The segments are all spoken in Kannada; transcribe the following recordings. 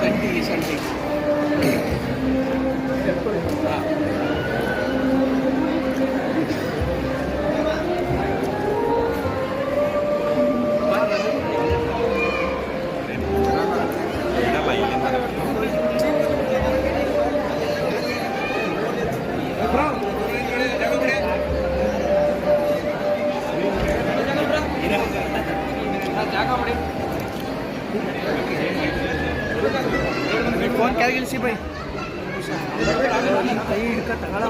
ಸಂಟಿ फोन क्या गिल सी भाई कई का तगड़ा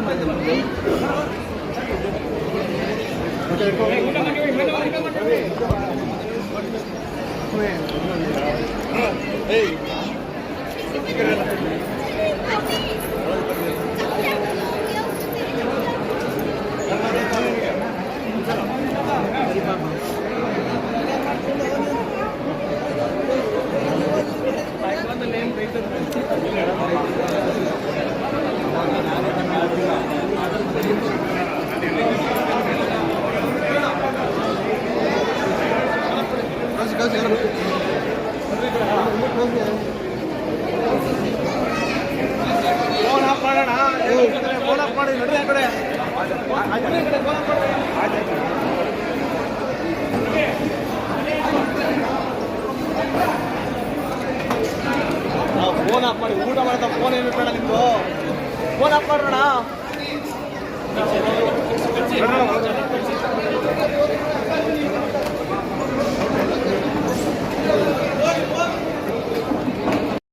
फोन आप ಮಾಡೋಣ ಫೋನ್ ಆಫ್ ಮಾಡಿ ನಡ್ರಿ ಆ ಕಡೆ ಫೋನ್ ಆಫ್ ಮಾಡಿ ಊಟ ಮಾಡ್ತಾ ಫೋನ್ ಏನು ಬೇಡ ನಿಮ್ದು ಫೋನ್ ಆಫ್ ಮಾಡೋಣ